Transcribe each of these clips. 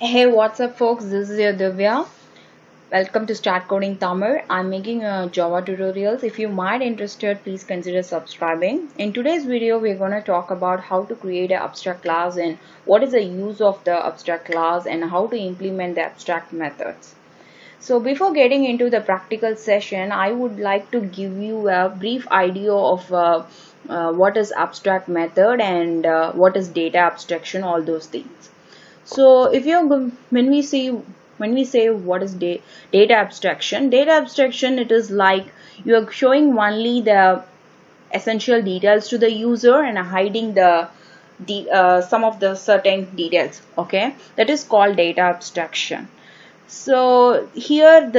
Hey, what's up, folks? This is your Divya. Welcome to Start Coding Tamil. I'm making Java tutorials. If you might interested, please consider subscribing. In today's video, we're going to talk about how to create an abstract class and what is the use of the abstract class and how to implement the abstract methods. So before getting into the practical session, I would like to give you a brief idea of what is abstract method and what is data abstraction, all those things. So if you're when we say what is data abstraction, it is like you are showing only the essential details to the user and hiding the some of the certain details. Okay, that is called data abstraction. So here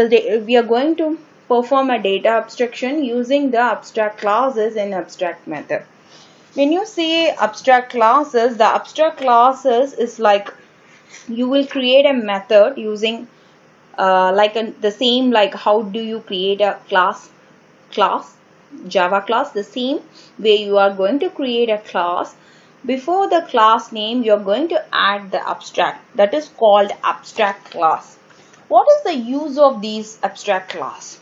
we are going to perform a data abstraction using the abstract classes in abstract method. When you say abstract classes, the abstract classes is like you will create a method using the same, like how do you create a class Java class. The same way you are going to create a class. Before the class name, you are going to add the abstract, that is called abstract class. What is the use of these abstract class?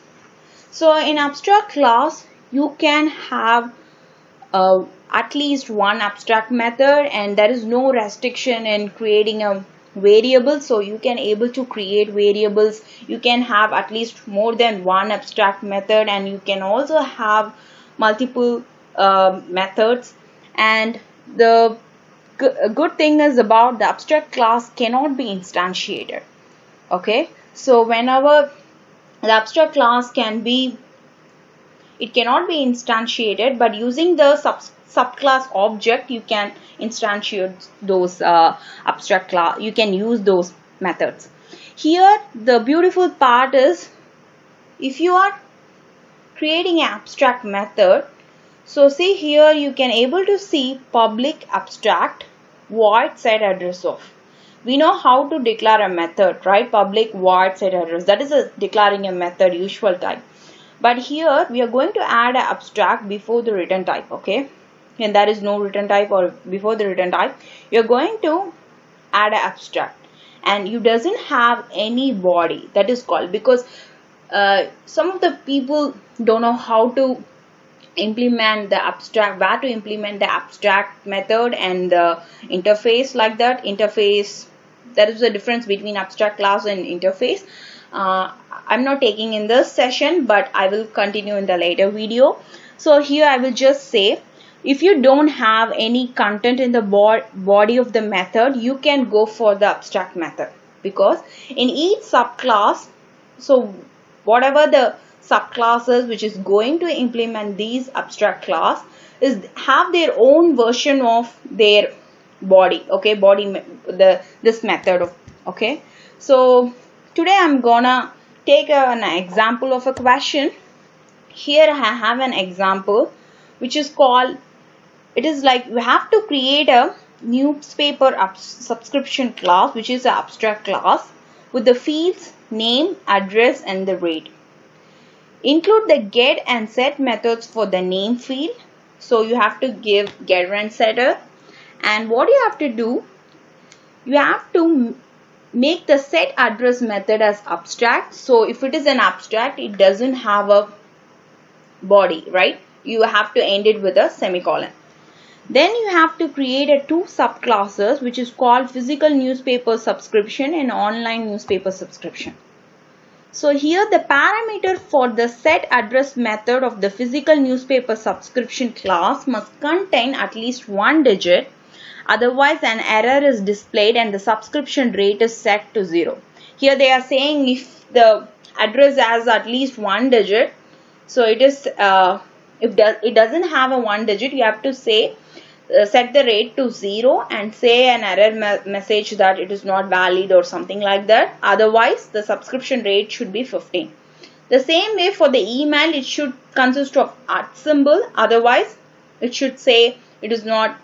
So in abstract class you can have at least one abstract method, and there is no restriction in creating a variable. So you can able to create variables. You can have at least more than one abstract method, and you can also have multiple methods. And the good thing is about the abstract class cannot be instantiated. Okay, so whenever the abstract class it cannot be instantiated, but using the subclass object you can instantiate those abstract class. You can use those methods. Here the beautiful part is, if you are creating an abstract method, so see here you can able to see public abstract void set address of. We know how to declare a method, right? Public void set address, that is declaring a method usual type. But here we are going to add an abstract before the return type. Okay, and there is no return type, or before the return type you are going to add an abstract, and you doesn't have any body. That is called, because some of the people don't know how to implement the abstract, where to implement the abstract method and the interface. Like that interface, there is a difference between abstract class and interface. I'm not taking in this session, but I will continue in the later video. So here I will just say, if you don't have any content in the body of the method, you can go for the abstract method, because in each subclass, so whatever the subclasses which is going to implement these abstract class is have their own version of their body. Okay, this method of. Okay, so today I'm gonna take an example of a question. Here I have an example which is called, it is like we have to create a newspaper subscription class, which is an abstract class with the fields name, address and the rate. Include the get and set methods for the name field. So you have to give getter and setter, and what you have to do, you have to make the set address method as abstract. So if it is an abstract, it doesn't have a body, right? You have to end it with a semicolon. Then you have to create a two subclasses, which is called physical newspaper subscription and online newspaper subscription. So here the parameter for the set address method of the physical newspaper subscription class must contain at least one digit. Otherwise an error is displayed and the subscription rate is set to 0. Here they are saying if the address has at least one digit, so it is if it doesn't have a one digit, you have to say set the rate to 0 and say an error message that it is not valid or something like that. Otherwise the subscription rate should be 15. The same way for the email, it should consist of @ symbol. Otherwise it should say it is not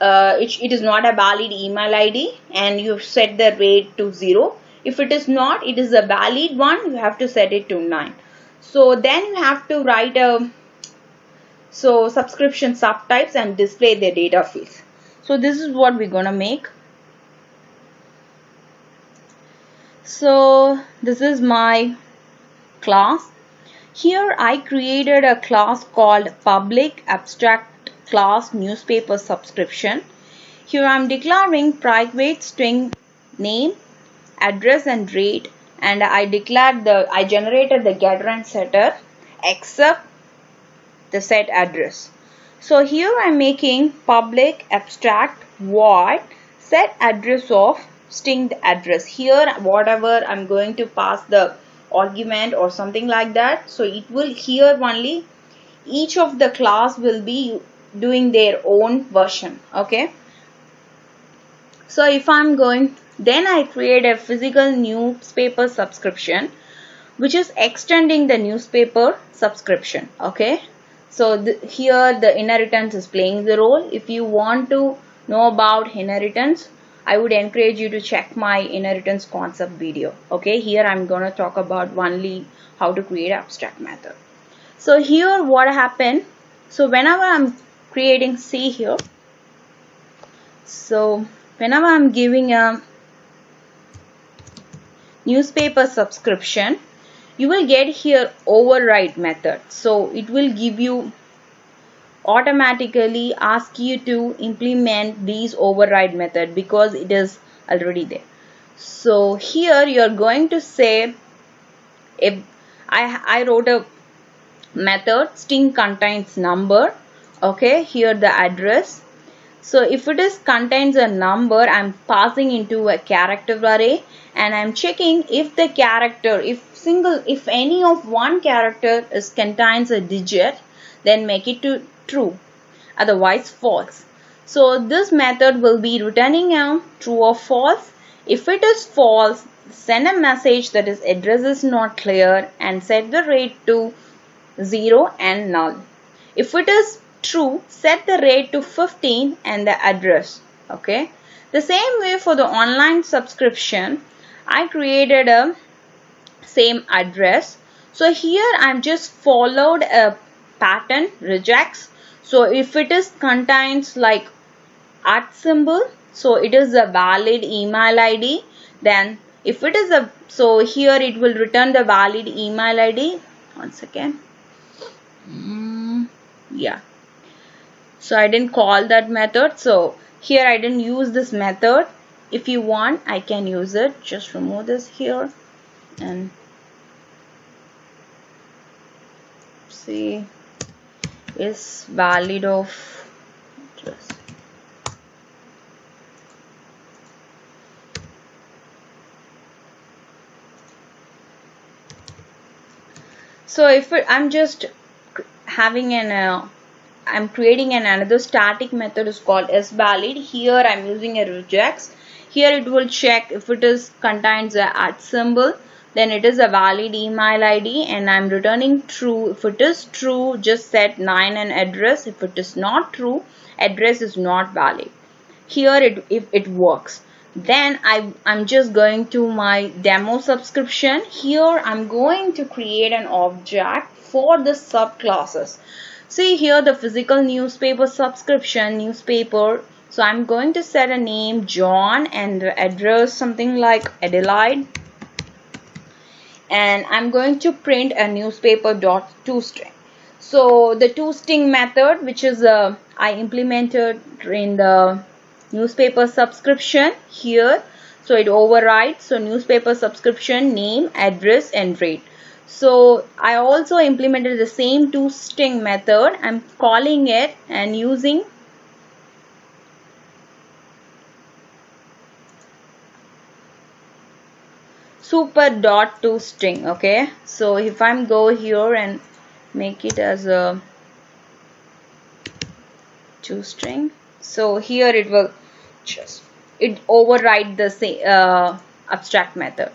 it is not a valid email ID, and you set the rate to 0. If it is not, it is a valid one, you have to set it to 9. So then you have to write a subscription subtypes and display the data fields. So this is what we're gonna make. So this is my class. Here I created a class called public abstract class newspaper subscription. Here I am declaring private string name, address and rate, and I generated the getter and setter except the set address. So here I am making public abstract void set address of string address. Here whatever I'm going to pass the argument or something like that, so it will here only each of the class will be doing their own version. Okay, so if I'm going, then I create a physical newspaper subscription which is extending the newspaper subscription. Okay, so here the inheritance is playing the role. If you want to know about inheritance, I would encourage you to check my inheritance concept video. Okay, here I'm going to talk about only how to create abstract method. So here what happened, so whenever I'm creating, see here, so whenever I'm giving a newspaper subscription, you will get here override method. So it will give you automatically ask you to implement these override method because it is already there. So here you are going to say, if I wrote a method string contains number. Okay, here the address. So if it is contains a number, I'm passing into a character array and I'm checking if the character, if any of one character is contains a digit, then make it to true, otherwise false. So this method will be returning a true or false. If it is false, send a message that is address is not clear and set the rate to 0 and null. If it is true, set the rate to 15 and the address. Okay, the same way for the online subscription, I created a same address. So here I'm just followed a pattern rejects. So if it is contains like @ symbol, so it is a valid email ID. Then if it is a, so here it will return the valid email ID. One second. Yeah, so I didn't call that method, so here I didn't use this method. If you want, I can use it. Just remove this here and see is valid of address. So if I'm just having an I'm creating another static method is called isValid. Here I'm using a regex. Here it will check if it is contains a @ symbol, then it is a valid email ID and I'm returning true. If it is true, just set 9 and address. If it is not true, address is not valid. Here if it works. Then I'm just going to my demo subscription. Here I'm going to create an object for the subclasses. See here the physical newspaper subscription newspaper. So I'm going to set a name John and the address something like Adelaide. And I'm going to print a newspaper.toString. So the toString method, which is I implemented in the newspaper subscription here. So it overrides. So newspaper subscription name, address and rate. So I also implemented the same toString method. I'm calling it and using super.toString. Okay, so if I'm go here and make it as a toString, so here it will just override the abstract method.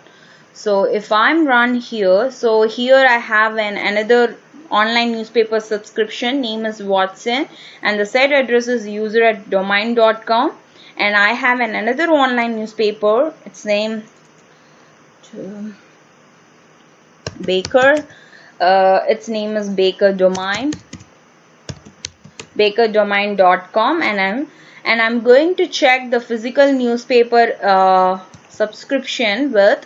So if I'm run here, so here I have another online newspaper subscription, name is Watson and the set address is user@domain.com, and I have another online newspaper, its name Baker, its name is bakerdomain.com, and I'm going to check the physical newspaper subscription with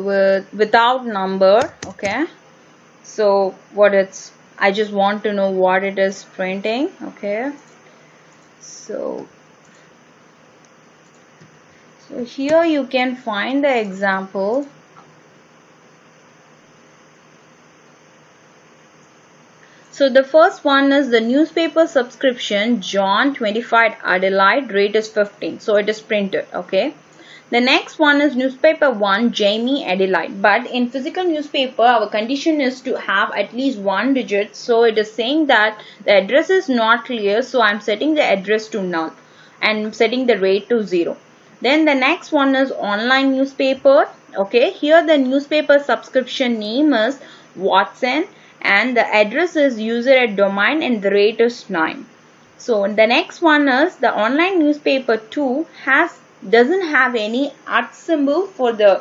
without number. Okay, so I just want to know what it is printing. Okay, so here you can find the example. So the first one is the newspaper subscription John 25 Adelaide, rate is 15. So it is printed. Okay. The next one is newspaper 1 Jamie Adelaide, but in physical newspaper our condition is to have at least one digit, so it is saying that the address is not clear, so I am setting the address to null and setting the rate to 0. Then the next one is online newspaper. Okay, here the newspaper subscription name is Watson and the address is user at domain and the rate is 9. So the next one is the online newspaper 2 doesn't have any @ symbol for the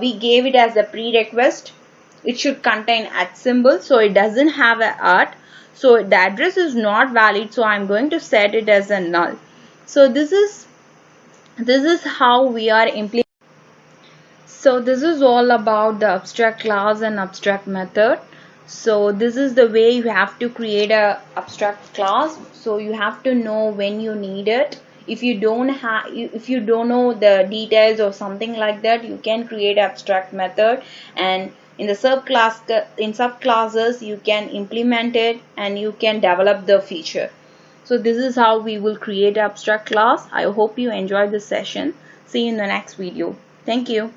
we gave it as a prerequisite. It should contain @ symbol, so it doesn't have a @ so the address is not valid, so I'm going to set it as a null. So this is how we are implementing. So this is all about the abstract class and abstract method. So this is the way you have to create a abstract class. So you have to know when you need it. If you don't know the details or something like that, you can create abstract method, and in the subclasses you can implement it and you can develop the feature. So this is how we will create abstract class. I hope you enjoyed this session. See you in the next video. Thank you.